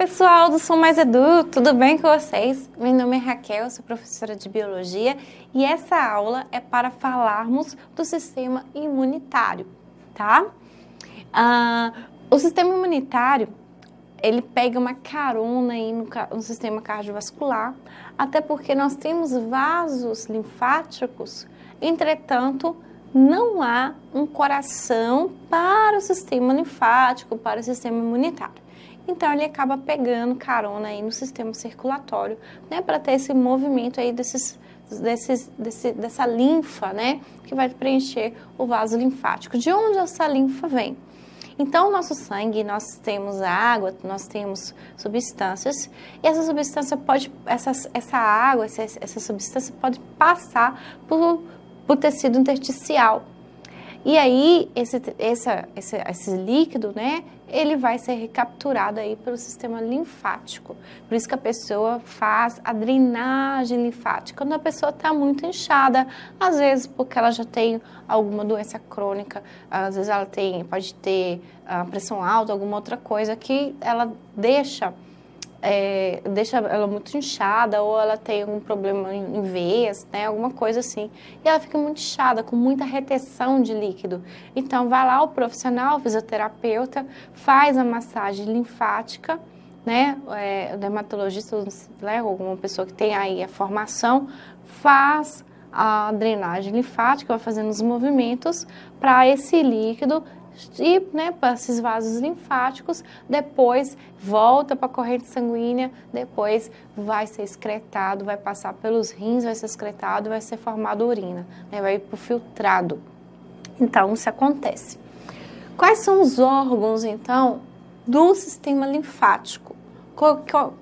Pessoal do Som Mais Edu, tudo bem com vocês? Meu nome é Raquel, sou professora de Biologia e essa aula é para falarmos do sistema imunitário, tá? O sistema imunitário, ele pega uma carona aí no sistema cardiovascular, até porque nós temos vasos linfáticos, entretanto, não há um coração para o sistema linfático, para o sistema imunitário. Então, ele acaba pegando carona aí no sistema circulatório, né, para ter esse movimento aí dessa linfa, né, que vai preencher o vaso linfático. De onde essa linfa vem? Então, o nosso sangue, nós temos água, nós temos substâncias, e essa substância pode, essa água, essa substância pode passar por tecido intersticial. E aí, esse líquido, né, ele vai ser recapturado aí pelo sistema linfático. Por isso que a pessoa faz a drenagem linfática. Quando a pessoa está muito inchada, às vezes porque ela já tem alguma doença crônica, às vezes ela pode ter pressão alta, alguma outra coisa que ela deixa ela muito inchada, ou ela tem algum problema em veias, né, alguma coisa assim, e ela fica muito inchada, com muita retenção de líquido. Então, vai lá o profissional, o fisioterapeuta, faz a massagem linfática, né, o dermatologista, né, alguma pessoa que tem aí a formação, faz a drenagem linfática, vai fazendo os movimentos para esse líquido e, né, para esses vasos linfáticos, depois volta para a corrente sanguínea, depois vai ser excretado, vai passar pelos rins, vai ser excretado, vai ser formada urina, né, vai ir para o filtrado. Então, isso acontece. Quais são os órgãos, então, do sistema linfático?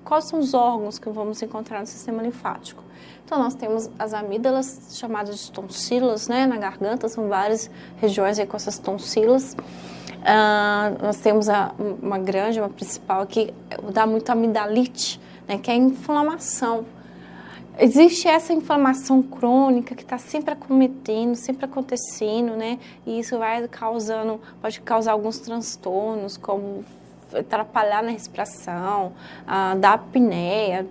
Quais são os órgãos que vamos encontrar no sistema linfático? Então, nós temos as amígdalas, chamadas de tonsilas, né, na garganta, são várias regiões aí com essas tonsilas. Nós temos uma grande, uma principal que dá muito amidalite, né, que é a inflamação. Existe essa inflamação crônica que está sempre acometendo, sempre acontecendo, né, e isso pode causar alguns transtornos, como atrapalhar na respiração, dar apneia.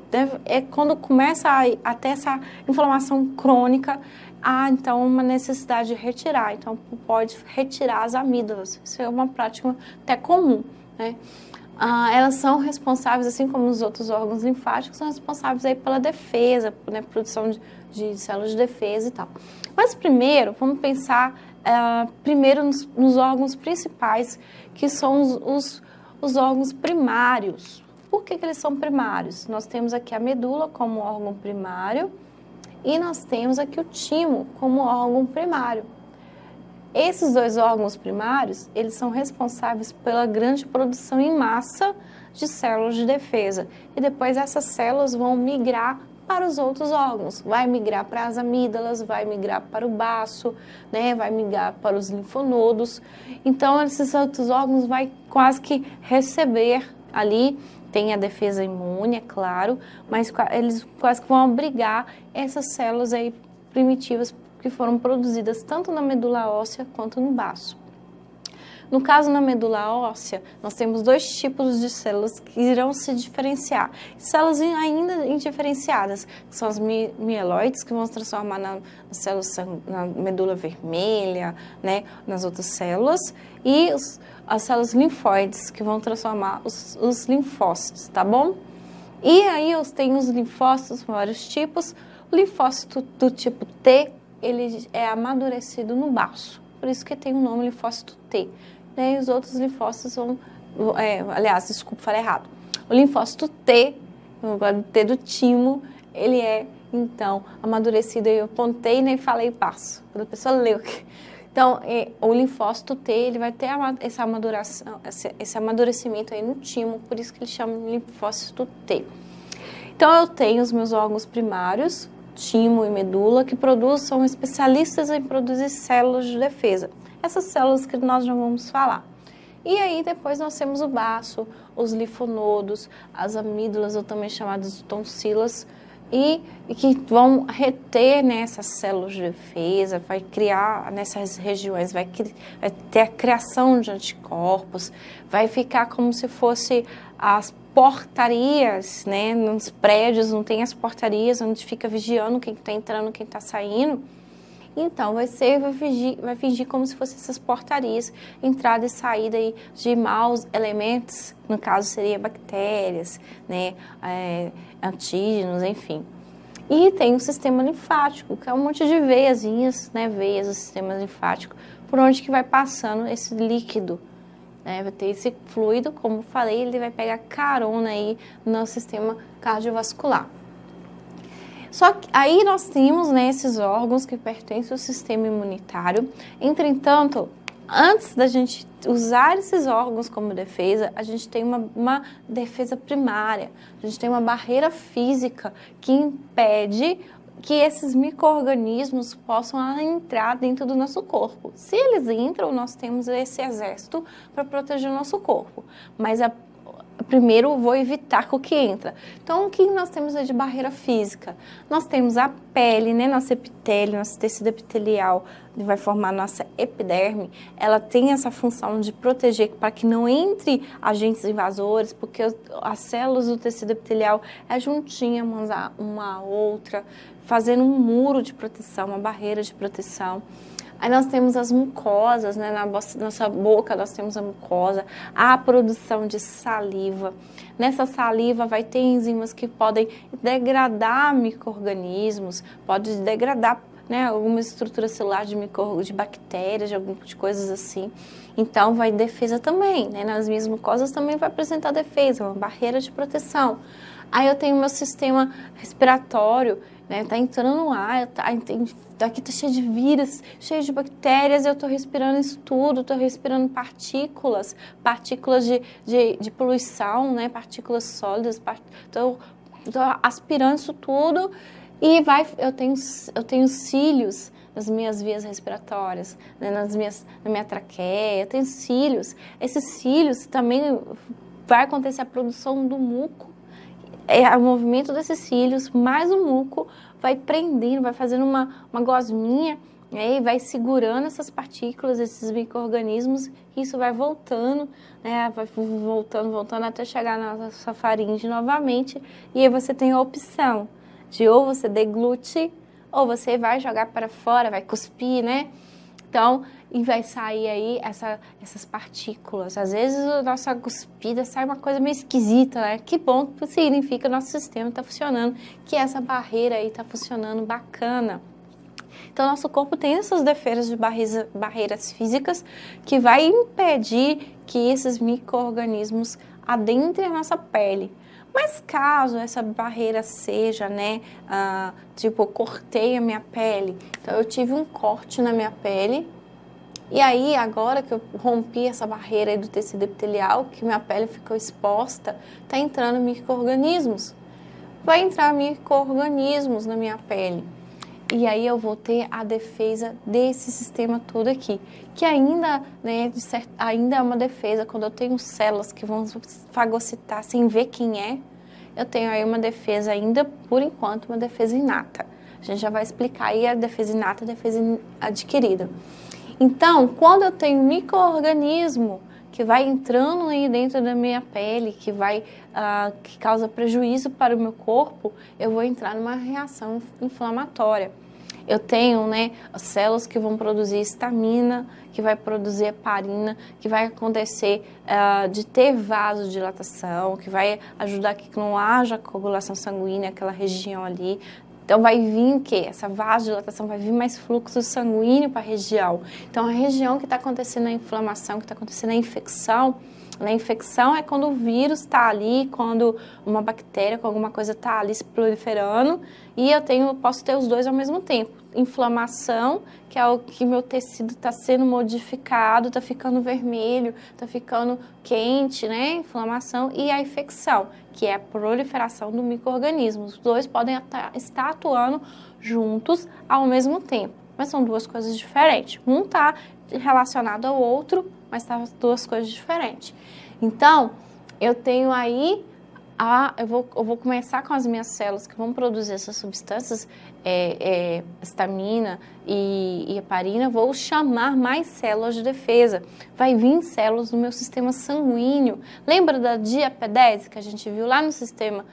Quando começa a ter essa inflamação crônica, há então uma necessidade de retirar. Então, pode retirar as amígdalas. Isso é uma prática até comum, né? Elas são responsáveis, assim como os outros órgãos linfáticos, são responsáveis aí pela defesa, né, produção de células de defesa e tal. Mas primeiro, vamos pensar primeiro nos órgãos principais, que são os órgãos primários. Por que eles são primários? Nós temos aqui a medula como órgão primário e nós temos aqui o timo como órgão primário. Esses dois órgãos primários, eles são responsáveis pela grande produção em massa de células de defesa. E depois essas células vão migrar para os outros órgãos. Vai migrar para as amígdalas, vai migrar para o baço, né? Vai migrar para os linfonodos. Então, esses outros órgãos vai quase que receber ali, tem a defesa imune, é claro, mas eles quase que vão abrigar essas células aí primitivas que foram produzidas tanto na medula óssea quanto no baço. No caso, na medula óssea, nós temos dois tipos de células que irão se diferenciar. Células ainda indiferenciadas, que são as mieloides, que vão se transformar na medula vermelha, né, nas outras células, e as células linfóides, que vão transformar os linfócitos, tá bom? E aí eu tenho os linfócitos, vários tipos. O linfócito do tipo T, ele é amadurecido no baço, por isso que tem o nome linfócito T. E os outros linfócitos aliás, desculpa, falei errado. O linfócito T, o T do timo, ele é, então, amadurecido. Eu apontei, né, e falei passo, quando a pessoa leu. Então, o linfócito T, ele vai ter esse amadurecimento aí no timo, por isso que ele chama de linfócito T. Então, eu tenho os meus órgãos primários, timo e medula, que são especialistas em produzir células de defesa. Essas células que nós já vamos falar. E aí depois nós temos o baço, os linfonodos, as amígdalas, ou também chamadas de tonsilas, e que vão reter nessas células de defesa, vai criar nessas regiões, vai ter a criação de anticorpos, vai ficar como se fosse as portarias, né? Nos prédios não tem as portarias onde fica vigiando quem está entrando, quem está saindo. Então, vai fingir como se fossem essas portarias, entrada e saída aí de maus elementos, no caso seria bactérias, né, antígenos, enfim. E tem o sistema linfático, que é um monte de veiazinhas, né, veias do sistema linfático, por onde que vai passando esse líquido, né, vai ter esse fluido, como falei, ele vai pegar carona aí no sistema cardiovascular. Só que aí nós temos, né, esses órgãos que pertencem ao sistema imunitário. Entretanto, antes da gente usar esses órgãos como defesa, a gente tem uma defesa primária. A gente tem uma barreira física que impede que esses micro-organismos possam entrar dentro do nosso corpo. Se eles entram, nós temos esse exército para proteger o nosso corpo. Mas primeiro vou evitar que entra. Então, o que nós temos de barreira física? Nós temos a pele, né, nosso epitélio, nosso tecido epitelial, que vai formar nossa epiderme. Ela tem essa função de proteger para que não entre agentes invasores, porque as células do tecido epitelial é juntinha uma à outra, fazendo um muro de proteção, uma barreira de proteção. Aí nós temos as mucosas, né? Na nossa boca nós temos a mucosa, a produção de saliva. Nessa saliva vai ter enzimas que podem degradar micro-organismos, pode degradar, né, alguma estrutura celular de bactérias, de algumas coisas assim. Então vai defesa também, né? Nas minhas mucosas também vai apresentar defesa, uma barreira de proteção. Aí eu tenho o meu sistema respiratório, né? Tá entrando no ar, aqui tá cheio de vírus, cheio de bactérias, eu tô respirando isso tudo, tô respirando partículas de poluição, né? Partículas sólidas, tô aspirando isso tudo e eu tenho cílios nas minhas vias respiratórias, né? Na minha traqueia, eu tenho cílios. Esses cílios também vai acontecer a produção do muco. O movimento desses cílios, mais o muco, vai prendendo, vai fazendo uma gosminha, né, e vai segurando essas partículas, esses micro-organismos, e isso vai voltando, né, vai voltando até chegar na sua faringe novamente, e aí você tem a opção de ou você deglute, ou você vai jogar para fora, vai cuspir, né? Então, e vai sair aí essas partículas. Às vezes a nossa cuspida sai uma coisa meio esquisita, né? Que bom que significa que o nosso sistema está funcionando, que essa barreira aí está funcionando bacana. Então, nosso corpo tem essas defesas de barreiras físicas que vai impedir que esses micro-organismos adentrem a nossa pele. Mas caso essa barreira seja, né, tipo, eu cortei a minha pele, então eu tive um corte na minha pele, e aí agora que eu rompi essa barreira aí do tecido epitelial, que minha pele ficou exposta, tá entrando micro-organismos. Vai entrar micro-organismos na minha pele. E aí eu vou ter a defesa desse sistema todo aqui, que ainda, né, ainda é uma defesa. Quando eu tenho células que vão fagocitar sem ver quem é, eu tenho aí uma defesa ainda, por enquanto, uma defesa inata. A gente já vai explicar aí a defesa inata e a defesa adquirida. Então, quando eu tenho micro-organismo que vai entrando aí dentro da minha pele, que causa prejuízo para o meu corpo, eu vou entrar numa reação inflamatória. Eu tenho, né, células que vão produzir histamina, que vai produzir heparina, que vai acontecer de ter vasodilatação, que vai ajudar que não haja coagulação sanguínea naquela região ali. Então vai vir o quê? Essa vasodilatação, vai vir mais fluxo sanguíneo para a região. Então a região que está acontecendo a inflamação, que está acontecendo a infecção, a infecção é quando o vírus está ali, quando uma bactéria, com alguma coisa está ali se proliferando, e eu posso ter os dois ao mesmo tempo. Inflamação, que é o que meu tecido está sendo modificado, está ficando vermelho, está ficando quente, né? Inflamação, e a infecção, que é a proliferação do micro-organismo. Os dois podem estar atuando juntos ao mesmo tempo, mas são duas coisas diferentes. Um está relacionado ao outro, mas tá duas coisas diferentes. Então, eu tenho aí eu vou começar com as minhas células que vão produzir essas substâncias, histamina e heparina, vou chamar mais células de defesa. Vai vir células no meu sistema sanguíneo. Lembra da diapedese que a gente viu lá no sistema,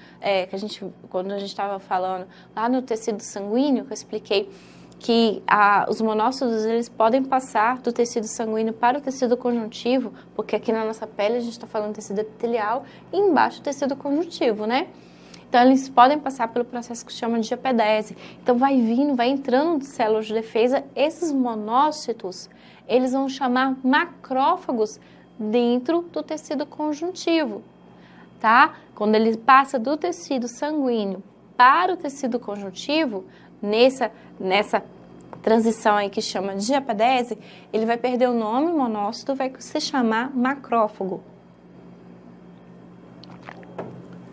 quando a gente estava falando, lá no tecido sanguíneo, que eu expliquei que os monócitos, eles podem passar do tecido sanguíneo para o tecido conjuntivo, porque aqui na nossa pele a gente está falando tecido epitelial e embaixo o tecido conjuntivo, né? Então, eles podem passar pelo processo que se chama de diapedese. Então, vai entrando de células de defesa, esses monócitos, eles vão chamar macrófagos dentro do tecido conjuntivo, tá? Quando ele passa do tecido sanguíneo para o tecido conjuntivo, nessa transição aí que chama de diapedese, ele vai perder o nome monócito, vai se chamar macrófago.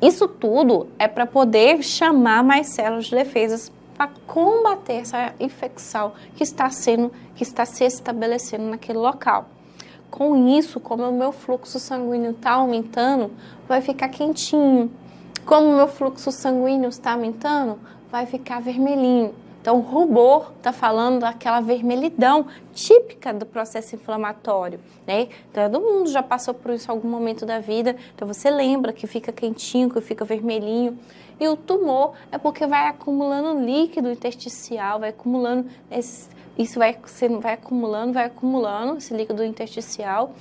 Isso tudo é para poder chamar mais células de defesa para combater essa infecção que está se estabelecendo naquele local. Com isso, como o meu fluxo sanguíneo está aumentando, vai ficar quentinho. Como o meu fluxo sanguíneo está aumentando, vai ficar vermelhinho. Então, o rubor está falando daquela vermelhidão típica do processo inflamatório, né? Todo mundo já passou por isso em algum momento da vida, então você lembra que fica quentinho, que fica vermelhinho. E o tumor é porque vai acumulando líquido intersticial, vai acumulando, vai acumulando esse líquido intersticial,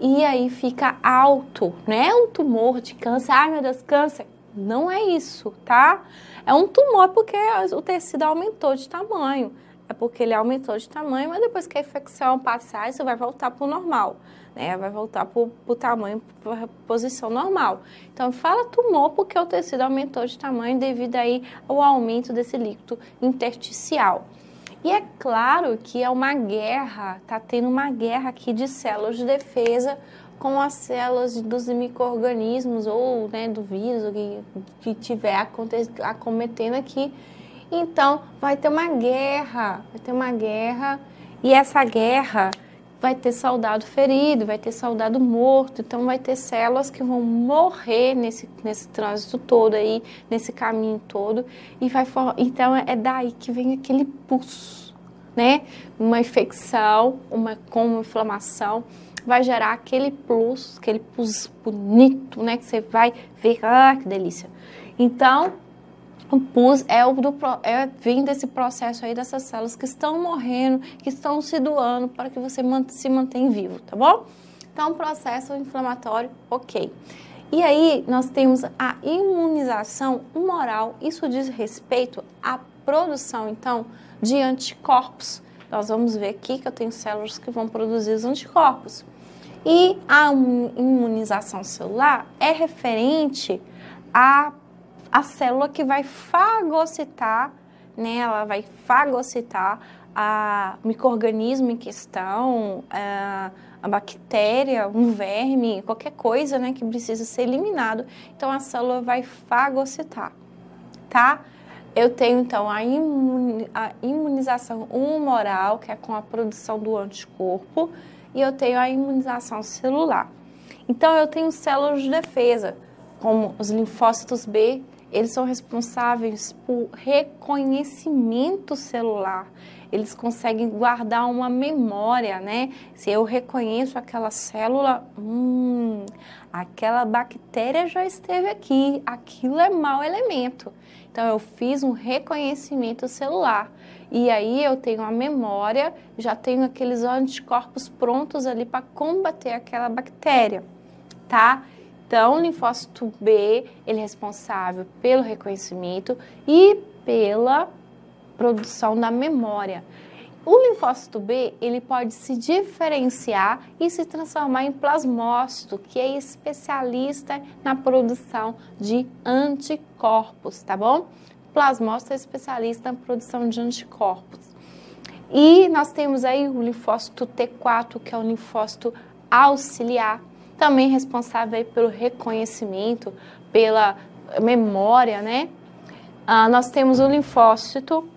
e aí fica alto, não é um tumor de câncer, ai meu Deus, câncer. Não é isso, tá? É um tumor porque o tecido aumentou de tamanho. É porque ele aumentou de tamanho, mas depois que a infecção passar, isso vai voltar para o normal, né? Vai voltar para o tamanho, para a posição normal. Então, fala tumor porque o tecido aumentou de tamanho devido aí ao aumento desse líquido intersticial. E é claro que é uma guerra, tá tendo uma guerra aqui de células de defesa com as células dos micro-organismos ou, né, do vírus que tiver acometendo aqui. Então, vai ter uma guerra, e essa guerra vai ter soldado ferido, vai ter soldado morto, então vai ter células que vão morrer nesse trânsito todo aí, nesse caminho todo, então é daí que vem aquele pus, né? Uma infecção, com uma inflamação, vai gerar aquele pus bonito, né? Que você vai ver, que delícia. Então, o pus vem desse processo aí dessas células que estão morrendo, que estão se doando para que você se mantenha vivo, tá bom? Então, processo inflamatório, ok. E aí, nós temos a imunização humoral, isso diz respeito à produção, então, de anticorpos. Nós vamos ver aqui que eu tenho células que vão produzir os anticorpos. E a imunização celular é referente à célula que vai fagocitar, né? Ela vai fagocitar a micro-organismo em questão, a bactéria, um verme, qualquer coisa, né, que precisa ser eliminado. Então, a célula vai fagocitar, tá? Eu tenho, então, a imunização humoral, que é com a produção do anticorpo, e eu tenho a imunização celular. Então, eu tenho células de defesa, como os linfócitos B, eles são responsáveis por reconhecimento celular. Eles conseguem guardar uma memória, né? Se eu reconheço aquela célula, aquela bactéria já esteve aqui, aquilo é mau elemento. Então, eu fiz um reconhecimento celular. E aí, eu tenho a memória, já tenho aqueles anticorpos prontos ali para combater aquela bactéria, tá? Então, o linfócito B, ele é responsável pelo reconhecimento e pela produção da memória. O linfócito B, ele pode se diferenciar e se transformar em plasmócito, que é especialista na produção de anticorpos, tá bom? Plasmócito é especialista na produção de anticorpos. E nós temos aí o linfócito T4, que é o linfócito auxiliar, também responsável aí pelo reconhecimento, pela memória, né? Nós temos o linfócito,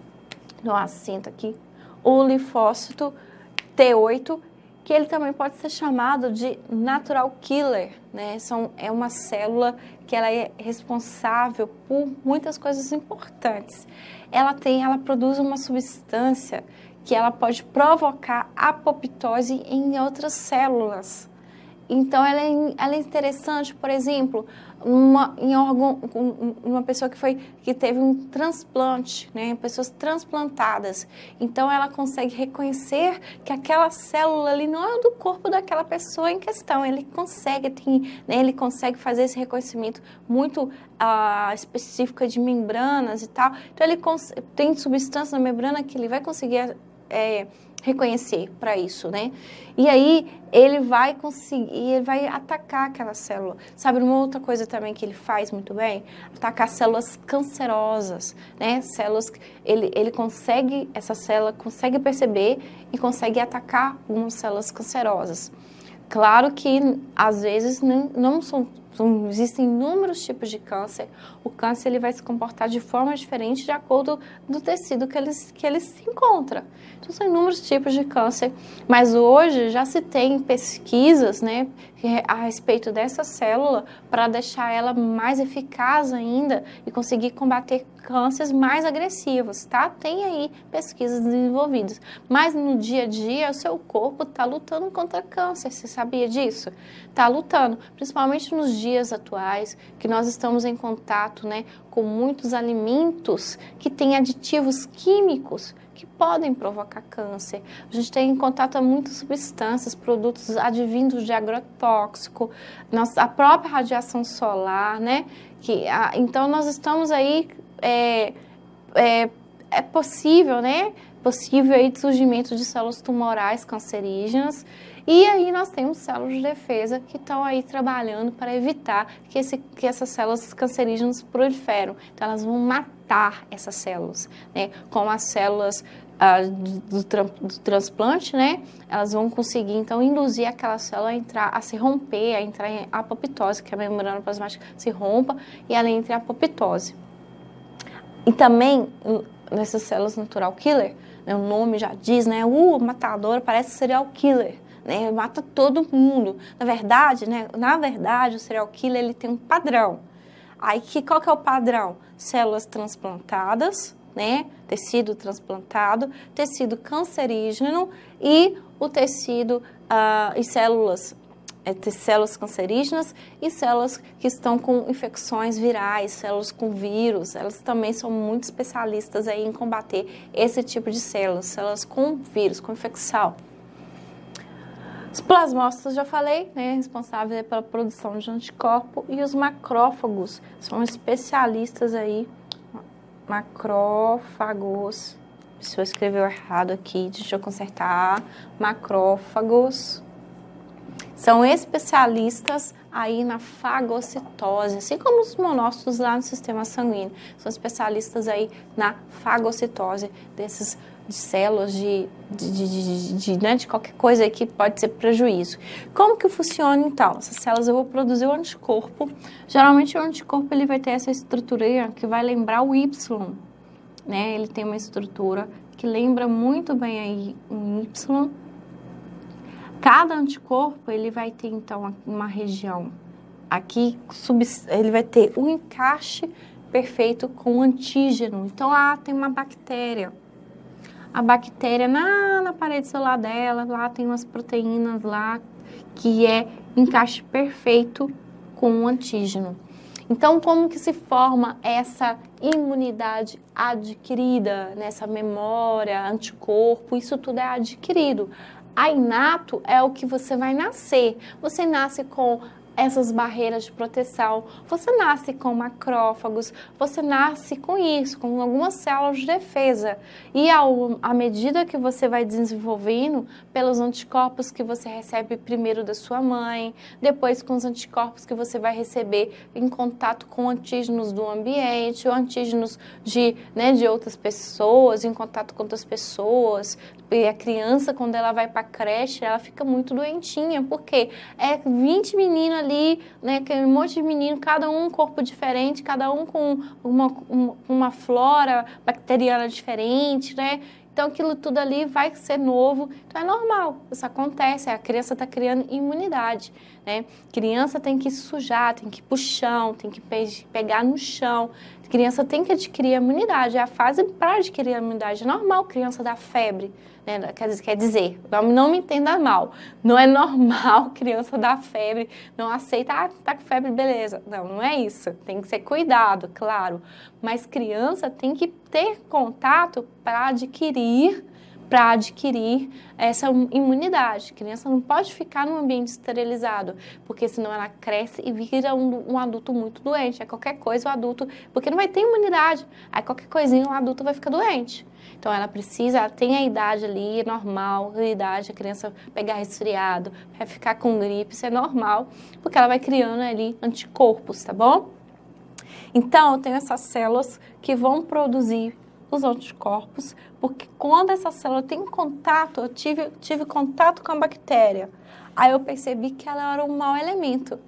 no acento aqui, o linfócito T8, que ele também pode ser chamado de natural killer, né? É uma célula que ela é responsável por muitas coisas importantes. Ela produz uma substância que ela pode provocar apoptose em outras células. Então, ela é interessante, por exemplo, uma pessoa que teve um transplante, né? Pessoas transplantadas. Então, ela consegue reconhecer que aquela célula ali não é do corpo daquela pessoa em questão. Ele consegue fazer esse reconhecimento muito específico de membranas e tal. Então, ele tem substância na membrana que ele vai conseguir reconhecer para isso, né? E aí ele vai atacar aquela célula. Sabe, uma outra coisa também que ele faz muito bem? Atacar células cancerosas, né? Essa célula consegue perceber e consegue atacar algumas células cancerosas. Claro que, às vezes, existem inúmeros tipos de câncer. O câncer ele vai se comportar de forma diferente de acordo do tecido que ele se encontra. Então, são inúmeros tipos de câncer. Mas hoje já se tem pesquisas, né, a respeito dessa célula para deixar ela mais eficaz ainda e conseguir combater cânceres mais agressivos, tá? Tem aí pesquisas desenvolvidas. Mas no dia a dia, o seu corpo está lutando contra câncer. Você sabia disso? Está lutando, principalmente nos dias atuais, que nós estamos em contato, né, com muitos alimentos que têm aditivos químicos que podem provocar câncer. A gente tem em contato com muitas substâncias, produtos advindos de agrotóxico, a própria radiação solar, né? Então, nós estamos aí, é possível, né? Possível aí de surgimento de células tumorais cancerígenas. E aí nós temos células de defesa que estão aí trabalhando para evitar que essas células cancerígenas proliferam. Então, elas vão matar essas células, né? Como as células do transplante, né? Elas vão conseguir, então, induzir aquela célula a se romper, a entrar em apoptose, que a membrana plasmática se rompa e ela entra em apoptose. E também, nessas células natural killer, né, o nome já diz, né? Matador parece serial killer. Né, mata todo mundo. Na verdade, o serial killer ele tem um padrão. Aí, qual que é o padrão? Células transplantadas, né, tecido transplantado, tecido cancerígeno e o tecido e células cancerígenas e células que estão com infecções virais, células com vírus. Elas também são muito especialistas aí em combater esse tipo de células com vírus, com infecção. Os plasmócitos, já falei, né, responsáveis pela produção de anticorpo, e os macrófagos são especialistas aí, macrófagos, a pessoa escreveu errado aqui, deixa eu consertar, macrófagos, são especialistas aí na fagocitose, assim como os monócitos lá no sistema sanguíneo, são especialistas aí na fagocitose de células, de qualquer coisa aí que pode ser prejuízo. Como que funciona então? Essas células eu vou produzir o anticorpo. Geralmente o anticorpo ele vai ter essa estrutura aí, que vai lembrar o Y, né? Ele tem uma estrutura que lembra muito bem aí um Y. Cada anticorpo ele vai ter então uma região aqui, ele vai ter um encaixe perfeito com o antígeno. Então tem uma bactéria. A bactéria na parede celular dela, lá tem umas proteínas lá que encaixe perfeito com o antígeno. Então, como que se forma essa imunidade adquirida, nessa memória, anticorpo? Isso tudo é adquirido. A inato é o que você vai nascer. Você nasce com essas barreiras de proteção, você nasce com macrófagos, você nasce com isso, com algumas células de defesa. E à medida que você vai desenvolvendo, pelos anticorpos que você recebe primeiro da sua mãe, depois com os anticorpos que você vai receber em contato com antígenos do ambiente, ou antígenos de outras pessoas, em contato com outras pessoas. E a criança, quando ela vai para a creche, ela fica muito doentinha, porque 20 meninos ali, né, aquele monte de menino, cada um corpo diferente, cada um com uma flora bacteriana diferente, né? Então, aquilo tudo ali vai ser novo. Então, é normal. Isso acontece. A criança está criando imunidade, né? Criança tem que sujar, tem que ir pro chão, tem que pegar no chão. Criança tem que adquirir a imunidade. É a fase para adquirir a imunidade. É normal criança dar febre, né? Quer dizer, não me entenda mal. Não é normal criança dar febre, não aceita, tá com febre, beleza. Não é isso. Tem que ser cuidado, claro. Mas criança tem que ter contato para adquirir essa imunidade. A criança não pode ficar num ambiente esterilizado, porque senão ela cresce e vira um adulto muito doente. É qualquer coisa o adulto, porque não vai ter imunidade. Aí qualquer coisinha o adulto vai ficar doente. Então ela tem a idade ali, normal, a criança pegar resfriado, vai ficar com gripe, isso é normal, porque ela vai criando ali anticorpos, tá bom? Então eu tenho essas células que vão produzir os anticorpos, porque quando essa célula tem contato, eu tive contato com a bactéria, aí eu percebi que ela era um mau elemento.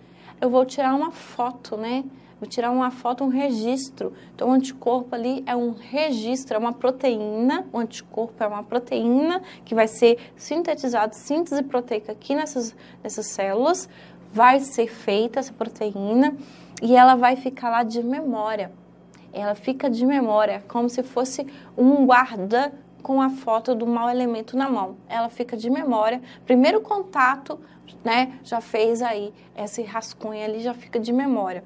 Eu vou tirar uma foto, né? Vou tirar uma foto, um registro. Então, o anticorpo ali é um registro, é uma proteína. O anticorpo é uma proteína que vai ser sintetizado, síntese proteica aqui nessas células. Vai ser feita essa proteína e ela vai ficar lá de memória. Ela fica de memória, como se fosse um guarda com a foto do mau elemento na mão. Ela fica de memória. Primeiro contato, né, já fez aí esse rascunho ali, já fica de memória.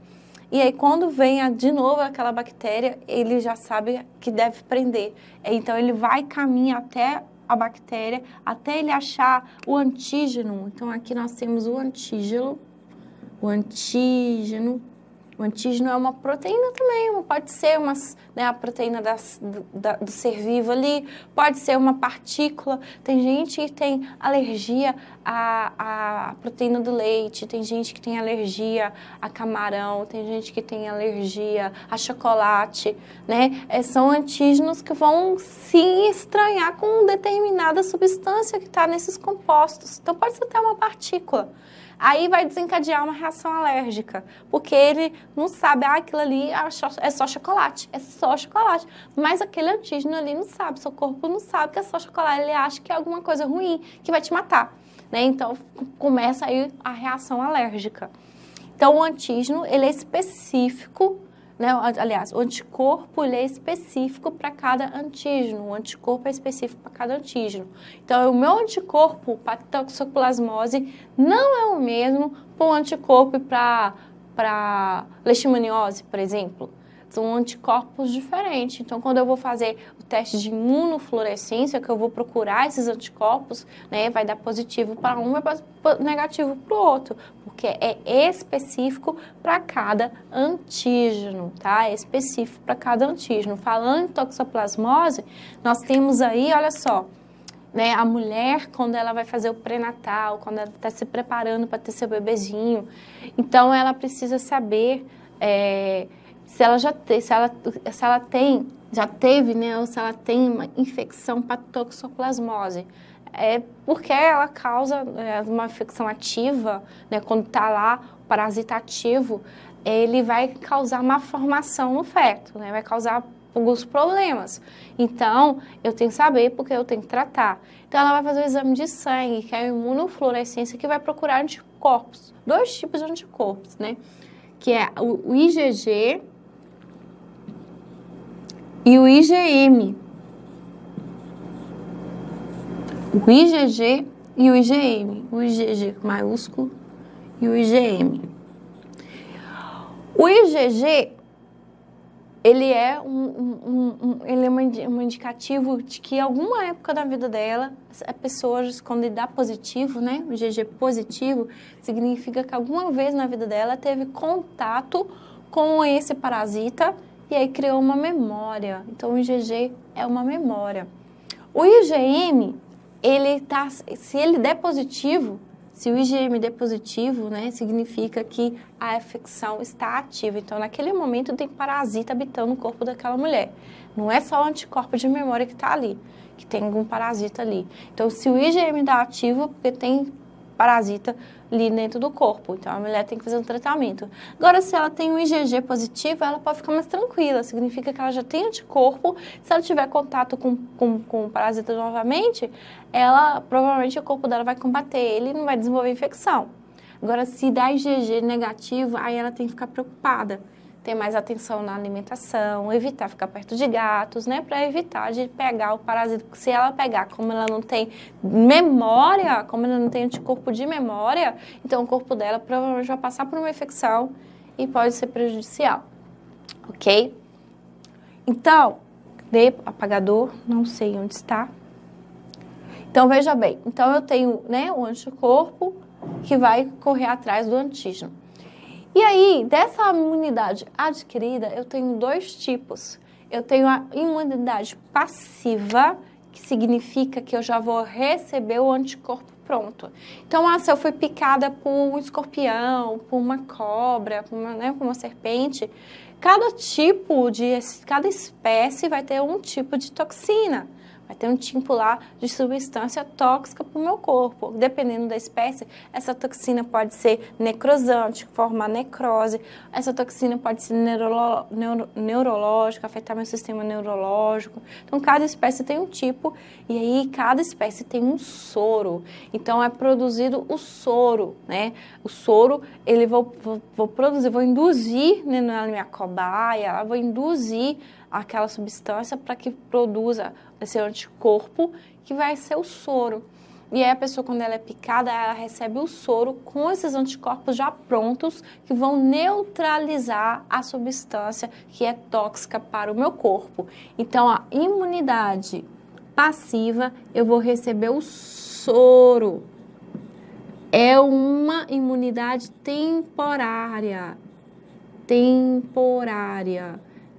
E aí, quando vem de novo aquela bactéria, ele já sabe que deve prender. Então, ele vai caminhar até a bactéria, até ele achar o antígeno. Então, aqui nós temos o antígeno. O antígeno é uma proteína também, pode ser a proteína do ser vivo ali, pode ser uma partícula. Tem gente que tem alergia à proteína do leite, tem gente que tem alergia a camarão, tem gente que tem alergia a chocolate, né? São antígenos que vão se estranhar com determinada substância que está nesses compostos. Então, pode ser até uma partícula. Aí vai desencadear uma reação alérgica, porque ele não sabe, aquilo ali é só chocolate, mas aquele antígeno ali não sabe, seu corpo não sabe que é só chocolate, ele acha que é alguma coisa ruim, que vai te matar, né? Então, começa aí a reação alérgica. Então, o antígeno, ele é específico, né? Aliás, o anticorpo ele é específico para cada antígeno. O anticorpo é específico para cada antígeno. Então, o meu anticorpo para toxoplasmose não é o mesmo para o anticorpo para leishmaniose, por exemplo. São anticorpos diferentes. Então, quando eu vou fazer o teste de imunofluorescência, que eu vou procurar esses anticorpos, né, vai dar positivo para um e negativo para o outro, porque é específico para cada antígeno, tá? É específico para cada antígeno. Falando em toxoplasmose, nós temos aí, olha só, né, a mulher, quando ela vai fazer o pré-natal, quando ela está se preparando para ter seu bebezinho, então ela precisa saber se ela teve, né, ou se ela tem uma infecção para toxoplasmose. Porque ela causa uma infecção ativa, né, quando está lá, o parasita ativo, ele vai causar má formação no feto, né, vai causar alguns problemas. Então, eu tenho que saber porque eu tenho que tratar. Então, ela vai fazer o exame de sangue, que é a imunofluorescência, que vai procurar anticorpos. 2 tipos de anticorpos, né, que é o IgG e o IgM. O IgG e o IgM. O IgG maiúsculo e o IgM. O IgG, ele é um indicativo de que em alguma época da vida dela, a pessoa, quando dá positivo, né, o IgG positivo, significa que alguma vez na vida dela teve contato com esse parasita e aí criou uma memória. Então, o IgG é uma memória. O IgM, se ele der positivo, se o IgM der positivo, né, significa que a infecção está ativa. Então, naquele momento, tem parasita habitando o corpo daquela mulher. Não é só o anticorpo de memória que está ali, que tem algum parasita ali. Então, se o IgM dá ativo, porque tem parasita ali dentro do corpo. Então, a mulher tem que fazer um tratamento. Agora, se ela tem um IgG positivo, ela pode ficar mais tranquila. Significa que ela já tem anticorpo. Se ela tiver contato com o parasita novamente, provavelmente o corpo dela vai combater ele e não vai desenvolver infecção. Agora, se dá IgG negativo, aí ela tem que ficar preocupada. Ter mais atenção na alimentação, evitar ficar perto de gatos, né? Para evitar de pegar o parasita. Se ela pegar, como ela não tem memória, como ela não tem anticorpo de memória, então o corpo dela provavelmente vai passar por uma infecção e pode ser prejudicial, ok? Então, apagador, não sei onde está. Então, veja bem. Então, eu tenho, né, o anticorpo que vai correr atrás do antígeno. E aí, dessa imunidade adquirida, eu tenho dois tipos. Eu tenho a imunidade passiva, que significa que eu já vou receber o anticorpo pronto. Então, se eu fui picada por um escorpião, por uma cobra, por uma serpente, cada espécie vai ter um tipo de toxina. Vai ter um tipo lá de substância tóxica para o meu corpo. Dependendo da espécie, essa toxina pode ser necrosante, formar necrose. Essa toxina pode ser neurológica, afetar meu sistema neurológico. Então, cada espécie tem um tipo e aí cada espécie tem um soro. Então, é produzido o soro, né? O soro, ele vou induzir, né, na minha cobaia, vou induzir aquela substância para que produza esse anticorpo, que vai ser o soro. E aí a pessoa, quando ela é picada, ela recebe o soro com esses anticorpos já prontos, que vão neutralizar a substância que é tóxica para o meu corpo. Então, a imunidade passiva, eu vou receber o soro. É uma imunidade temporária.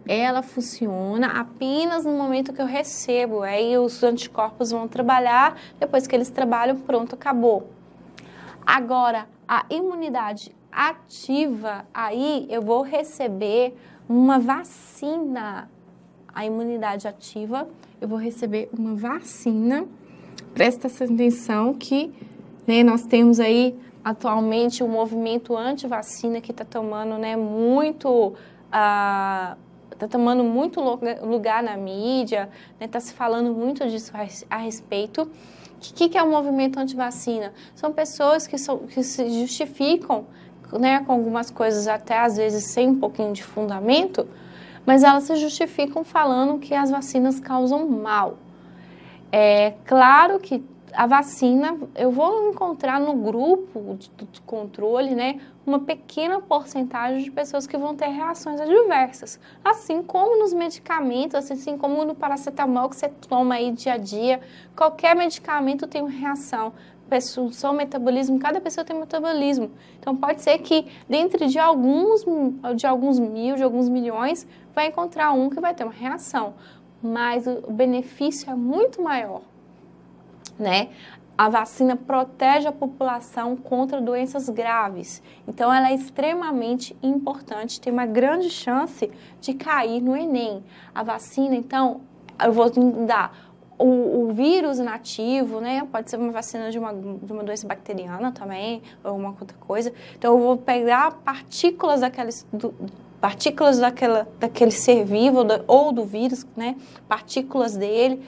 Ela funciona apenas no momento que eu recebo. Aí os anticorpos vão trabalhar, depois que eles trabalham, pronto, acabou. Agora, a imunidade ativa, aí eu vou receber uma vacina. A imunidade ativa, eu vou receber uma vacina. Presta atenção que, né, nós temos aí atualmente um movimento anti-vacina que está tomando, né, muito lugar na mídia, está, né, se falando muito disso a respeito. O que é o movimento anti-vacina? São pessoas que se justificam, né, com algumas coisas até às vezes sem um pouquinho de fundamento, mas elas se justificam falando que as vacinas causam mal. É claro que a vacina, eu vou encontrar no grupo de controle, né, uma pequena porcentagem de pessoas que vão ter reações adversas. Assim como nos medicamentos, assim como no paracetamol que você toma aí dia a dia, qualquer medicamento tem uma reação. Seu metabolismo, cada pessoa tem um metabolismo. Então, pode ser que dentro de alguns milhões, vai encontrar um que vai ter uma reação. Mas o benefício é muito maior, né? A vacina protege a população contra doenças graves. Então, ela é extremamente importante, tem uma grande chance de cair no Enem. A vacina, então, eu vou dar o vírus nativo, né? Pode ser uma vacina de uma doença bacteriana também, ou alguma outra coisa. Então, eu vou pegar partículas daquele ser vivo ou do vírus, né? Partículas dele,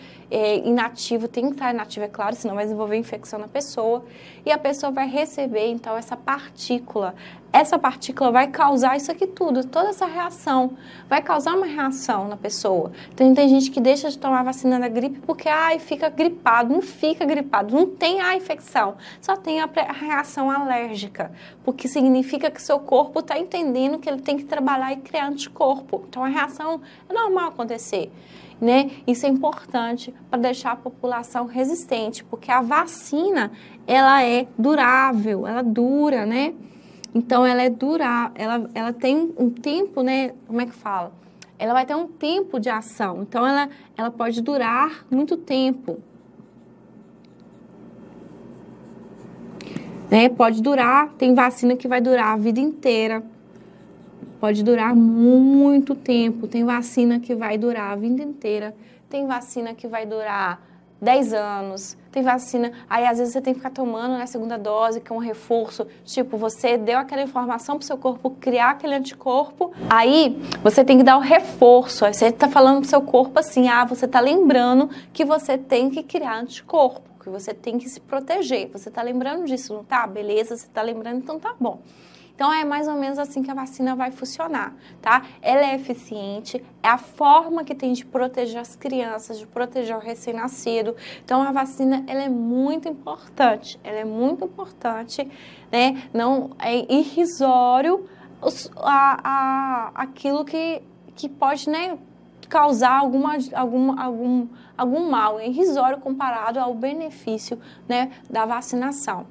inativo, tem que estar inativo, é claro, senão vai desenvolver infecção na pessoa. E a pessoa vai receber, então, essa partícula. Essa partícula vai causar isso aqui tudo, toda essa reação. Vai causar uma reação na pessoa. Então, tem gente que deixa de tomar a vacina da gripe porque, fica gripado. Não fica gripado, não tem a infecção. Só tem a reação alérgica. Porque significa que seu corpo está entendendo que ele tem que trabalhar e criar anticorpo. Então, a reação é normal acontecer, né? Isso é importante para deixar a população resistente, porque a vacina, ela é durável, ela dura, né? Então, ela é durável, ela tem um tempo, né? Como é que fala? Ela vai ter um tempo de ação, então ela pode durar muito tempo. Né? Pode durar, tem vacina que vai durar a vida inteira. Pode durar muito tempo. Tem vacina que vai durar a vida inteira. Tem vacina que vai durar 10 anos. Tem vacina, aí às vezes você tem que ficar tomando, né, a segunda dose, que é um reforço. Tipo, você deu aquela informação pro seu corpo criar aquele anticorpo, aí você tem que dar o reforço. Aí você tá falando pro seu corpo assim, você tá lembrando que você tem que criar anticorpo, que você tem que se proteger. Você tá lembrando disso, não tá? Beleza, você tá lembrando, então tá bom. Então, é mais ou menos assim que a vacina vai funcionar, tá? Ela é eficiente, é a forma que tem de proteger as crianças, de proteger o recém-nascido. Então, a vacina, ela é muito importante, né? Não é irrisório aquilo que pode, né, causar algum mal, é irrisório comparado ao benefício, né, da vacinação.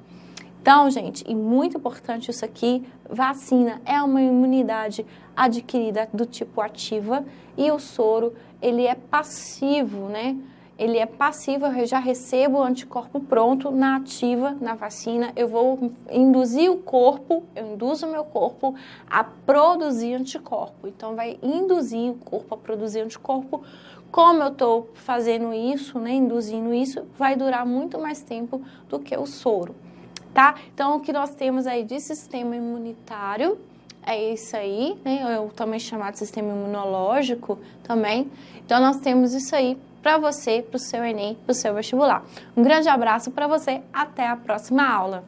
Então, gente, e muito importante isso aqui, vacina é uma imunidade adquirida do tipo ativa e o soro, ele é passivo, né? Ele é passivo, eu já recebo o anticorpo pronto na ativa, na vacina, eu vou induzir o corpo, eu induzo o meu corpo a produzir anticorpo. Então, vai induzir o corpo a produzir anticorpo. Como eu estou fazendo isso, né, induzindo isso, vai durar muito mais tempo do que o soro. Tá? Então, o que nós temos aí de sistema imunitário é isso aí, né? Eu também chamado de sistema imunológico também. Então, nós temos isso aí para você, para o seu Enem, para o seu vestibular. Um grande abraço para você, até a próxima aula.